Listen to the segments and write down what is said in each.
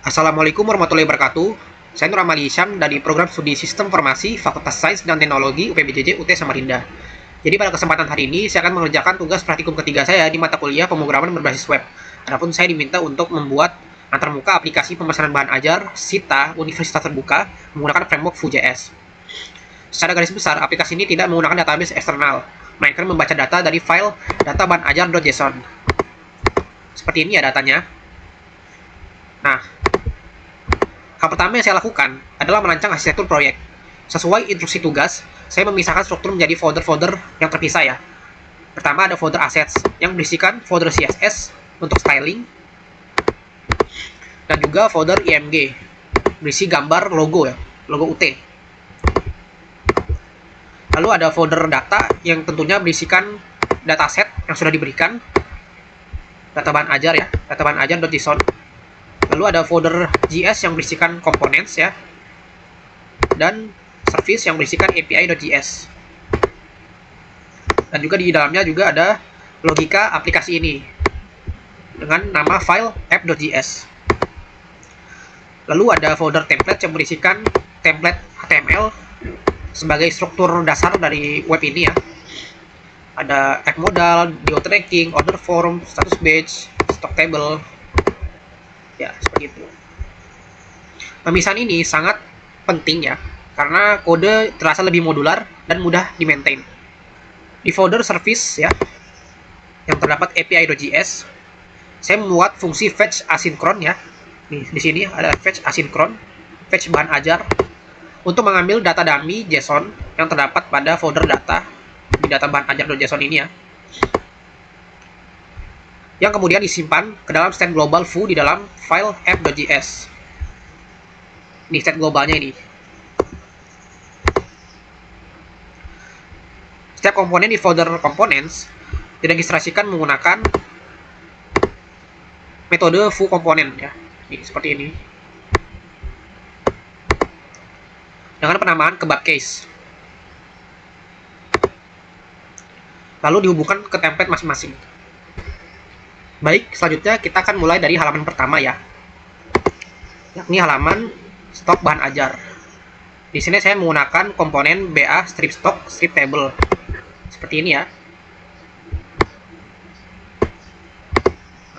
Assalamualaikum warahmatullahi wabarakatuh. Saya Nur Amali Isyam dari Program Studi Sistem Informasi Fakultas Sains dan Teknologi UPBJJ UT Samarinda. Jadi pada kesempatan hari ini saya akan mengerjakan tugas praktikum ketiga saya di mata kuliah pemrograman berbasis web. Adapun saya diminta untuk membuat antarmuka aplikasi pemesanan bahan ajar SITA Universitas Terbuka menggunakan framework Vue.js. Secara garis besar, aplikasi ini tidak menggunakan database eksternal, melainkan membaca data dari file data bahan ajar.json. Seperti ini ya datanya. Nah, hal pertama yang saya lakukan adalah merancang arsitektur proyek. Sesuai instruksi tugas, saya memisahkan struktur menjadi folder-folder yang terpisah ya. Pertama ada folder assets yang berisikan folder CSS untuk styling dan juga folder IMG berisi gambar logo ya, logo UT. Lalu ada folder data yang tentunya berisikan dataset yang sudah diberikan, data bahan ajar ya, data bahan ajar.json. Lalu ada folder JS yang berisikan components ya, dan service yang berisikan API.js. Dan juga di dalamnya juga ada logika aplikasi ini dengan nama file app.js. Lalu ada folder template yang berisikan template HTML sebagai struktur dasar dari web ini ya. Ada add modal, geo tracking, order form, status batch, stock table. Ya, seperti itu. Pemisahan ini sangat penting ya, karena kode terasa lebih modular dan mudah di-maintain. Di folder service ya, yang terdapat API.js, saya membuat fungsi fetch asynchron ya. Nih, di sini ada fetch asynchron, fetch bahan ajar, untuk mengambil data dummy JSON yang terdapat pada folder data di data bahan ajar.json ini ya, yang kemudian disimpan ke dalam state global foo di dalam file app.js. Ini state globalnya ini. Setiap komponen di folder components diregistrasikan menggunakan metode foo komponen ya. Ini seperti ini. Dengan penamaan kebab case. Lalu dihubungkan ke template masing-masing. Baik, selanjutnya kita akan mulai dari halaman pertama ya, yakni halaman stok bahan ajar. Di sini saya menggunakan komponen BA strip stock strip table seperti ini ya.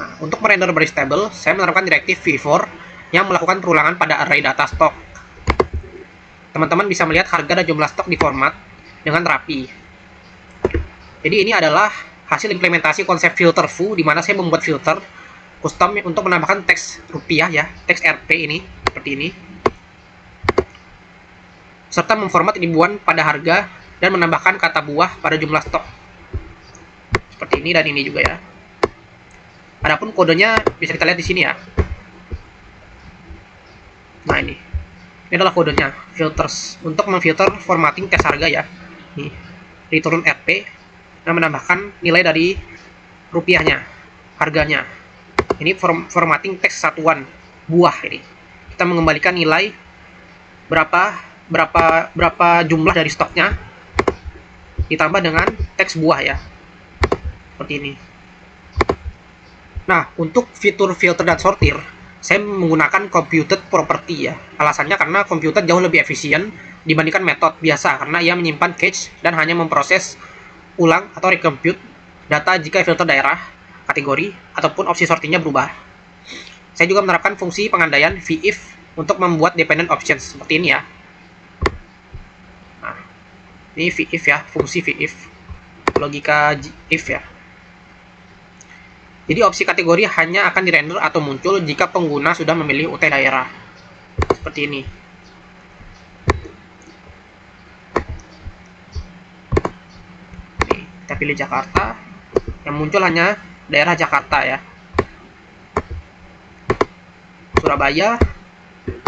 Nah, untuk merender baris table, saya menerapkan direktif v-for yang melakukan perulangan pada array data stok. Teman-teman bisa melihat harga dan jumlah stok di format dengan rapi. Jadi ini adalah hasil implementasi konsep filter foo, di mana saya membuat filter custom untuk menambahkan teks rupiah ya, teks Rp ini seperti ini, serta memformat ribuan pada harga dan menambahkan kata buah pada jumlah stok seperti ini dan ini juga ya. Adapun kodenya bisa kita lihat di sini ya. Nah ini adalah kodenya, filters untuk memfilter formatting teks harga ya. Nih, return Rp dan menambahkan nilai dari rupiahnya, harganya. Ini formatting teks satuan buah ini. Kita mengembalikan nilai berapa jumlah dari stoknya ditambah dengan teks buah ya. Seperti ini. Nah, untuk fitur filter dan sortir, saya menggunakan computed property ya. Alasannya karena computed jauh lebih efisien dibandingkan metode biasa, karena ia menyimpan cache dan hanya memproses ulang atau recompute data jika filter daerah, kategori, ataupun opsi sortingnya berubah. Saya juga menerapkan fungsi pengandaian v-if untuk membuat dependent options seperti ini ya. Nah, ini v-if ya, fungsi v-if, logika if ya. Jadi opsi kategori hanya akan dirender atau muncul jika pengguna sudah memilih UT daerah. Seperti ini. Kita pilih Jakarta, yang muncul hanya daerah Jakarta ya. Surabaya,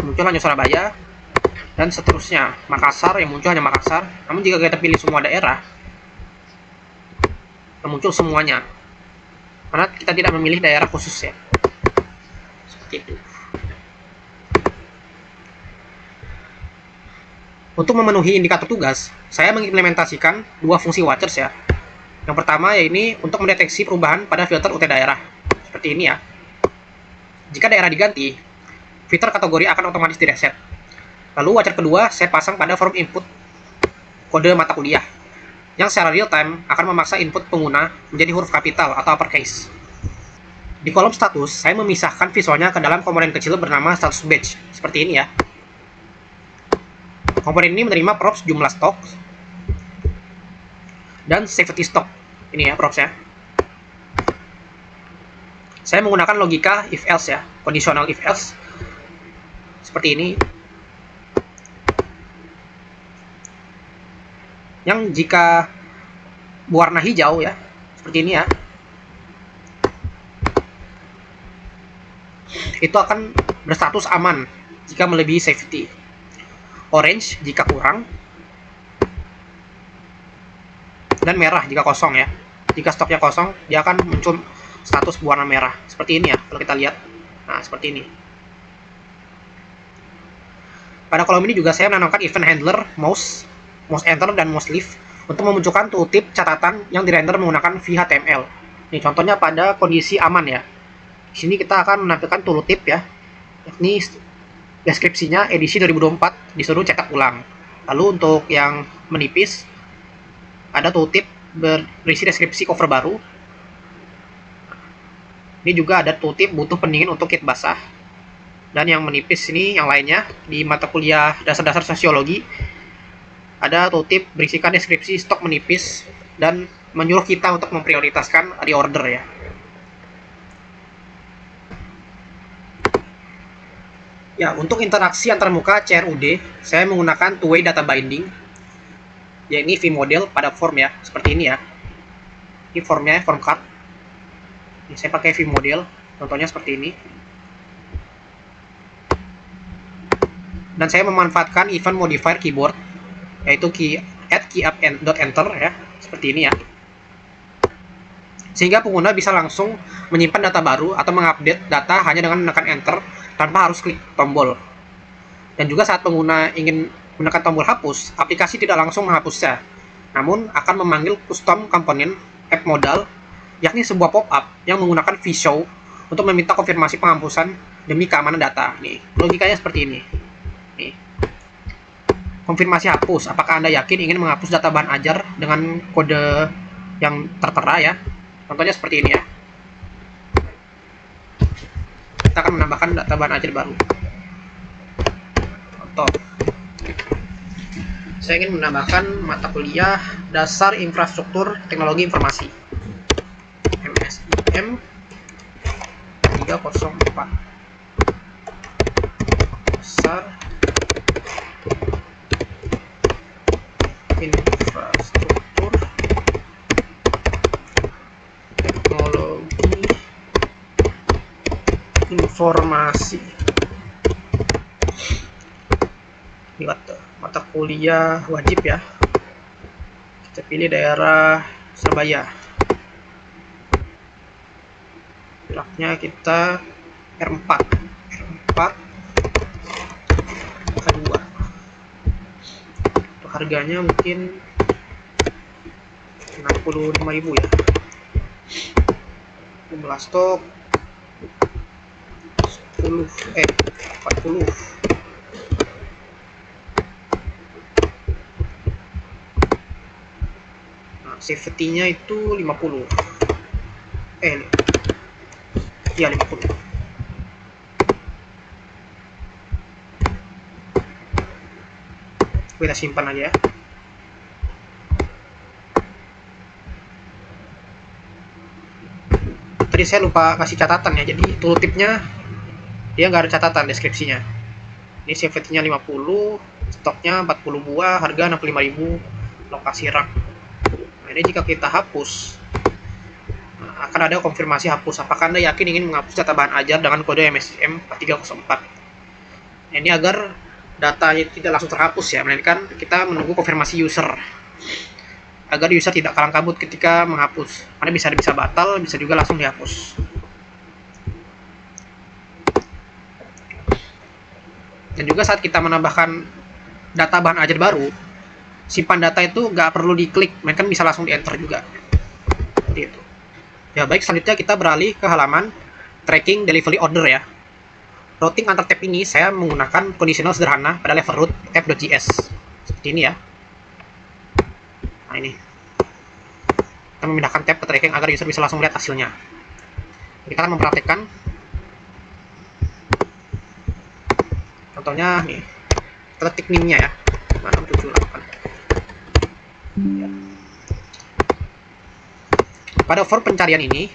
muncul hanya Surabaya, dan seterusnya. Makassar, yang muncul hanya Makassar. Namun jika kita pilih semua daerah, yang muncul semuanya, karena kita tidak memilih daerah khusus ya. Seperti itu. Untuk memenuhi indikator tugas, saya mengimplementasikan dua fungsi watchers ya. Yang pertama yaitu untuk mendeteksi perubahan pada filter UT daerah. Seperti ini ya. Jika daerah diganti, filter kategori akan otomatis direset. Lalu wajar kedua, saya pasang pada form input kode mata kuliah, yang secara real time akan memaksa input pengguna menjadi huruf kapital atau uppercase. Di kolom status, saya memisahkan visualnya ke dalam komponen kecil bernama status batch, seperti ini ya. Komponen ini menerima props jumlah stok dan safety stock. Ini ya propsnya. Saya menggunakan logika if else ya, conditional if else seperti ini. Yang jika berwarna hijau ya, seperti ini ya, itu akan berstatus aman jika melebihi safety. Orange jika kurang, dan merah jika kosong ya. Jika stoknya kosong, dia akan muncul status berwarna merah. Seperti ini ya, kalau kita lihat. Nah, seperti ini. Pada kolom ini juga saya menanamkan event handler, mouse enter, dan mouse leave untuk memunculkan tooltip catatan yang dirender menggunakan VHTML. Ini contohnya pada kondisi aman ya. Di sini kita akan menampilkan tooltip ya. Ini deskripsinya edisi 2024 disuruh cetak ulang. Lalu untuk yang menipis ada tooltip berisi deskripsi cover baru. Ini juga ada tooltip butuh pendingin untuk kit basah. Dan yang menipis ini yang lainnya di mata kuliah dasar-dasar sosiologi ada tooltip berisikan deskripsi stok menipis dan menyuruh kita untuk memprioritaskan reorder ya. Ya, untuk interaksi antarmuka CRUD, saya menggunakan two-way data binding, yakni vModel pada form ya, seperti ini ya. Ini formnya, form card. Ini saya pakai vModel, contohnya seperti ini. Dan saya memanfaatkan event modifier keyboard, yaitu keyApp.enter ya, seperti ini ya. Sehingga pengguna bisa langsung menyimpan data baru atau mengupdate data hanya dengan menekan enter tanpa harus klik tombol. Dan juga saat pengguna ingin menekan tombol hapus, aplikasi tidak langsung menghapusnya, namun akan memanggil custom komponen app modal, yakni sebuah pop-up yang menggunakan vShow untuk meminta konfirmasi penghapusan demi keamanan data. Nih, logikanya seperti ini. Nih. Konfirmasi hapus, apakah Anda yakin ingin menghapus data bahan ajar dengan kode yang tertera ya. Contohnya seperti ini ya. Kita akan menambahkan data bahan ajar baru. Contoh, saya ingin menambahkan mata kuliah dasar infrastruktur teknologi informasi MSIM 304 dasar infrastruktur teknologi informasi. Ini mata kuliah wajib ya. Kita pilih daerah Surabaya. Pelaknya kita R4 K2. Untuk harganya mungkin 65.000 ya. Jumlah stok 40. Nah, safety-nya itu 50. Ya 50. Kita simpan aja ya. Tadi saya lupa kasih catatan ya, jadi tooltipnya dia nggak ada catatan deskripsinya. Ini safety-nya 50, stoknya 40 buah, harga 65.000, lokasi rak. Nah, ini jika kita hapus, akan ada konfirmasi hapus. Apakah Anda yakin ingin menghapus data bahan ajar dengan kode MSIM 4304? Nah, ini agar datanya tidak langsung terhapus ya, melainkan kita menunggu konfirmasi user. Agar user tidak kalang kabut ketika menghapus. Karena bisa batal, bisa juga langsung dihapus. Dan juga saat kita menambahkan data bahan ajar baru, simpan data itu nggak perlu diklik, melainkan bisa langsung di-enter juga. Seperti itu. Ya baik, selanjutnya kita beralih ke halaman tracking delivery order ya. routing antar tab ini saya menggunakan conditional sederhana pada level root app.js. Seperti ini ya. Nah ini. Kita memindahkan tab ke tracking agar user bisa langsung melihat hasilnya. Kita akan mempraktekkan. Contohnya nih. Kita ketik NIM-nya ya. 678. Ya. Pada form pencarian ini,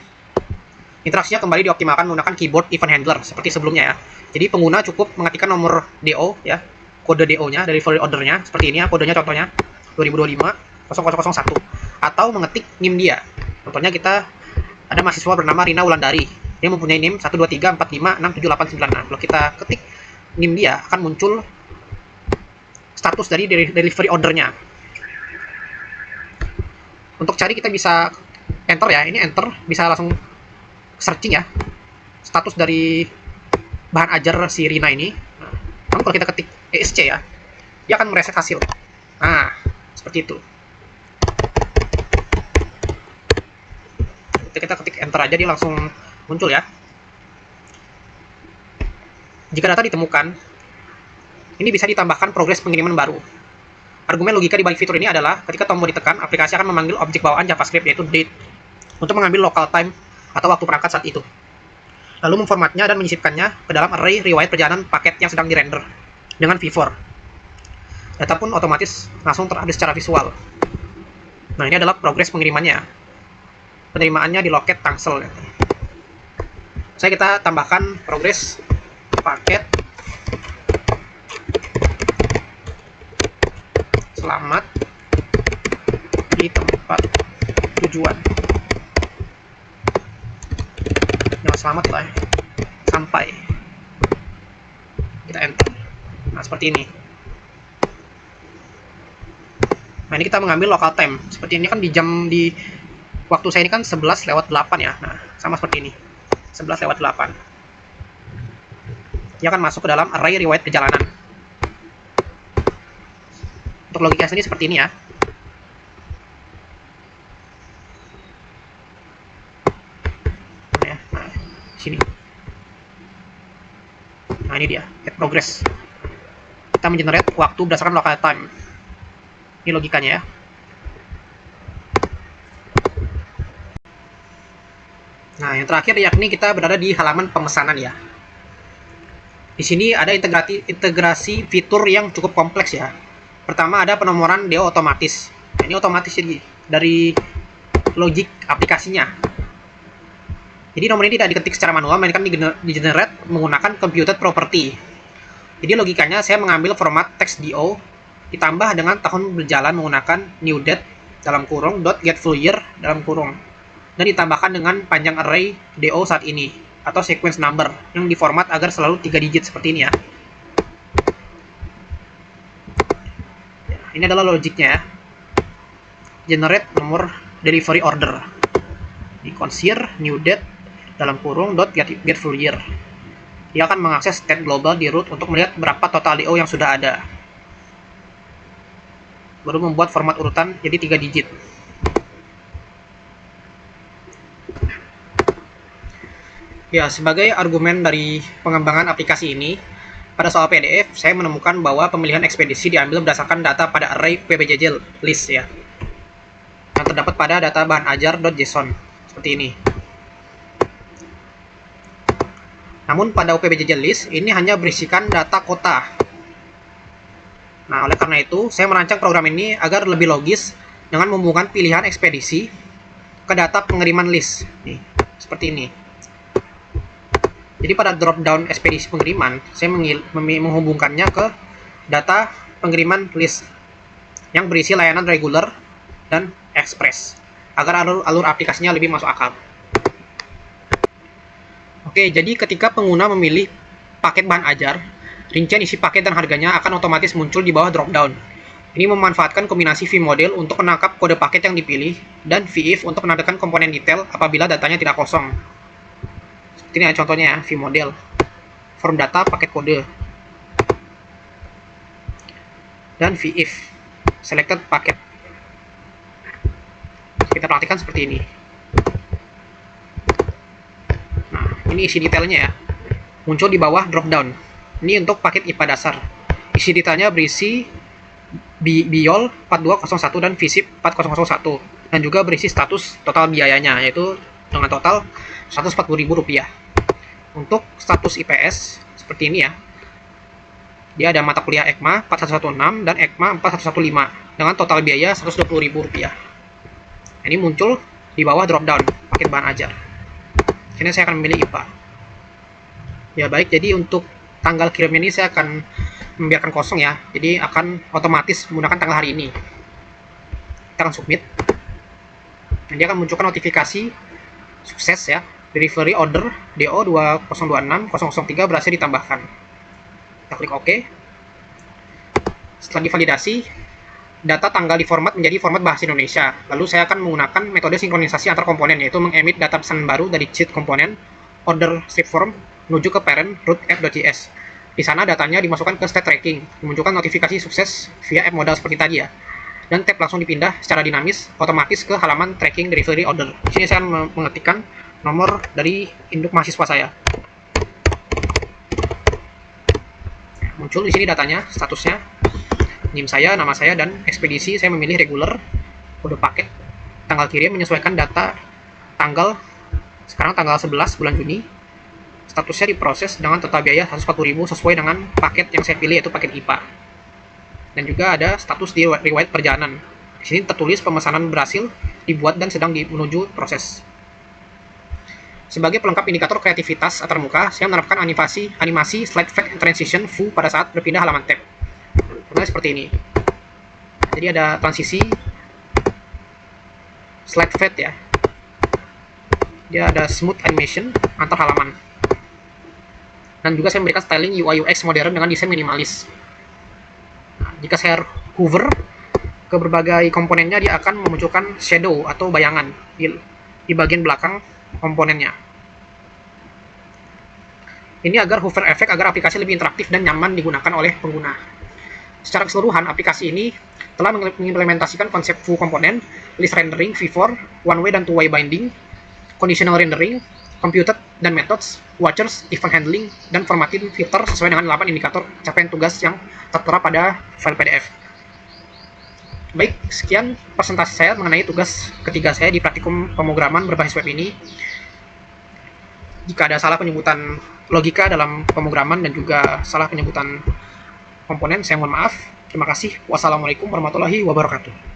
interaksinya kembali dioptimalkan menggunakan keyboard event handler seperti sebelumnya ya. Jadi pengguna cukup mengetikkan nomor DO ya, kode DO-nya dari delivery order-nya seperti ini ya, kodenya contohnya 2025-0001 atau mengetik NIM dia. Contohnya kita ada mahasiswa bernama Rina Wulandari. Dia mempunyai NIM 123456789. Nah, kalau kita ketik NIM dia akan muncul status dari delivery order-nya. Untuk cari kita bisa enter ya, ini enter bisa langsung searching ya status dari bahan ajar si Rina ini. Namun kalau kita ketik ESC ya, dia akan mereset hasil. Nah, seperti itu. Kita ketik enter aja dia langsung muncul ya. Jika data ditemukan, ini bisa ditambahkan progres pengiriman baru. Argumen logika di balik fitur ini adalah ketika tombol ditekan, aplikasi akan memanggil objek bawaan JavaScript yaitu date untuk mengambil local time atau waktu perangkat saat itu. Lalu memformatnya dan menyisipkannya ke dalam array riwayat perjalanan paket yang sedang dirender dengan v-for. Data pun otomatis langsung terupdate secara visual. Nah, ini adalah progres pengirimannya. Penerimaannya di loket Tangsel. Saya kita tambahkan progres paket selamat di tempat tujuan. Yang selamat lah ya. Sampai kita enter. Nah, seperti ini. Nah, ini kita mengambil local time. Seperti ini kan di waktu saya ini kan 11:08 ya. Nah, sama seperti ini. 11:08. Dia akan masuk ke dalam array riwayat perjalanan. Untuk logika sini seperti ini ya. Nah, sini. Nah, ini dia, get progress. Kita mengenerate waktu berdasarkan local time. Ini logikanya ya. Nah, yang terakhir yakni kita berada di halaman pemesanan ya. Di sini ada integrasi fitur yang cukup kompleks ya. Pertama ada penomoran DO otomatis. Nah, ini otomatis jadi dari logik aplikasinya. Jadi nomor ini tidak diketik secara manual, melainkan di-generate menggunakan computed property. Jadi logikanya saya mengambil format text DO ditambah dengan tahun berjalan menggunakan new date dalam kurung .get full year dalam kurung dan ditambahkan dengan panjang array DO saat ini atau sequence number yang diformat agar selalu 3 digit seperti ini ya. Ini adalah logiknya ya. Generate nomor delivery order. Di consider new date dalam kurung .get full year. Dia akan mengakses state global di root untuk melihat berapa total DO yang sudah ada. Baru membuat format urutan jadi 3 digit. Ya, sebagai argumen dari pengembangan aplikasi ini, pada soal PDF, saya menemukan bahwa pemilihan ekspedisi diambil berdasarkan data pada array PBJJ list ya, yang terdapat pada data bahan ajar.json seperti ini. Namun pada PBJJ list ini hanya berisikan data kota. Nah, oleh karena itu, saya merancang program ini agar lebih logis dengan menghubungkan pilihan ekspedisi ke data pengiriman list. Nih, seperti ini. Jadi pada drop down ekspedisi pengiriman, saya menghubungkannya ke data pengiriman list yang berisi layanan reguler dan express agar alur aplikasinya lebih masuk akal. Oke, jadi ketika pengguna memilih paket bahan ajar, rincian isi paket dan harganya akan otomatis muncul di bawah drop down. Ini memanfaatkan kombinasi vModel untuk menangkap kode paket yang dipilih dan vif untuk menandakan komponen detail apabila datanya tidak kosong. Ini ya contohnya ya, vModel. Form data paket kode. Dan vif. Selected paket. Kita praktikkan seperti ini. Nah, ini isi detailnya ya. muncul di bawah drop down. Ini untuk paket IPA dasar. Isi detailnya berisi BIOL 4201 dan FISIP 4001, dan juga berisi status total biayanya, yaitu dengan total Rp140.000. Untuk status IPS seperti ini ya, dia ada mata kuliah EKMA 4116 dan EKMA 4115 dengan total biaya Rp120.000. Ini muncul di bawah drop down paket bahan ajar. Sini saya akan memilih IPA. Ya baik, jadi untuk tanggal kirim ini saya akan membiarkan kosong ya, jadi akan otomatis menggunakan tanggal hari ini. Kita akan submit, dan dia akan munculkan notifikasi sukses ya, delivery order DO 2026003 berhasil ditambahkan. Kita klik OK. Setelah divalidasi, data tanggal diformat menjadi format bahasa Indonesia. Lalu saya akan menggunakan metode sinkronisasi antar komponen, yaitu mengemit data pesanan baru dari sheet komponen order strip form menuju ke parent root app.js. Di sana datanya dimasukkan ke state tracking, memunculkan notifikasi sukses via app modal seperti tadi ya. Dan tab langsung dipindah secara dinamis, otomatis ke halaman tracking delivery order. Di sini saya mengetikkan nomor dari induk mahasiswa saya. Muncul di sini datanya, statusnya, NIM saya, nama saya, dan ekspedisi saya memilih regular, kode paket, tanggal kirim menyesuaikan data tanggal, sekarang tanggal 11 bulan Juni. Statusnya diproses dengan total biaya Rp140.000 sesuai dengan paket yang saya pilih, yaitu paket IPA. Dan juga ada status di riwayat perjalanan. Di sini tertulis pemesanan berhasil dibuat dan sedang menuju proses. Sebagai pelengkap indikator kreativitas antarmuka, saya menerapkan animasi slide fade transition view pada saat berpindah halaman tab. Contohnya seperti ini. Jadi ada transisi slide fade ya. Dia ada smooth animation antar halaman. Dan juga saya memberikan styling UI UX modern dengan desain minimalis. Nah, jika saya hover ke berbagai komponennya, dia akan memunculkan shadow atau bayangan di bagian belakang komponennya. Ini agar hover effect agar aplikasi lebih interaktif dan nyaman digunakan oleh pengguna. Secara keseluruhan, aplikasi ini telah mengimplementasikan konsep full komponen, list rendering, V4, one way dan two way binding, conditional rendering, computed dan methods, watchers, event handling, dan formatting filter sesuai dengan 8 indikator capaian tugas yang tertera pada file PDF. Baik, sekian presentasi saya mengenai tugas ketiga saya di praktikum pemrograman berbasis web ini. Jika ada salah penyebutan logika dalam pemrograman dan juga salah penyebutan komponen, saya mohon maaf. Terima kasih. Wassalamualaikum warahmatullahi wabarakatuh.